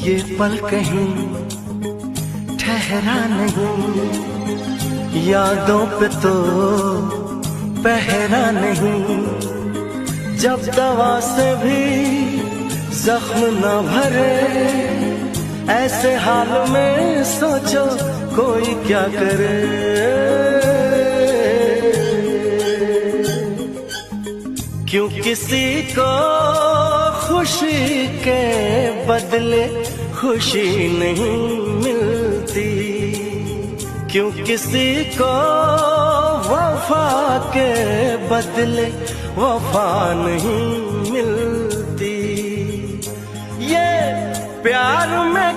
ये पल कहीं ठहरा नहीं, यादों पे तो पहरा नहीं। जब दवा से भी जख्म न भरे, ऐसे हाल में सोचो कोई क्या करे। क्यों किसी को खुशी के बदले खुशी नहीं मिलती, क्यों किसी को वफा के बदले वफा नहीं मिलती। ये प्यार में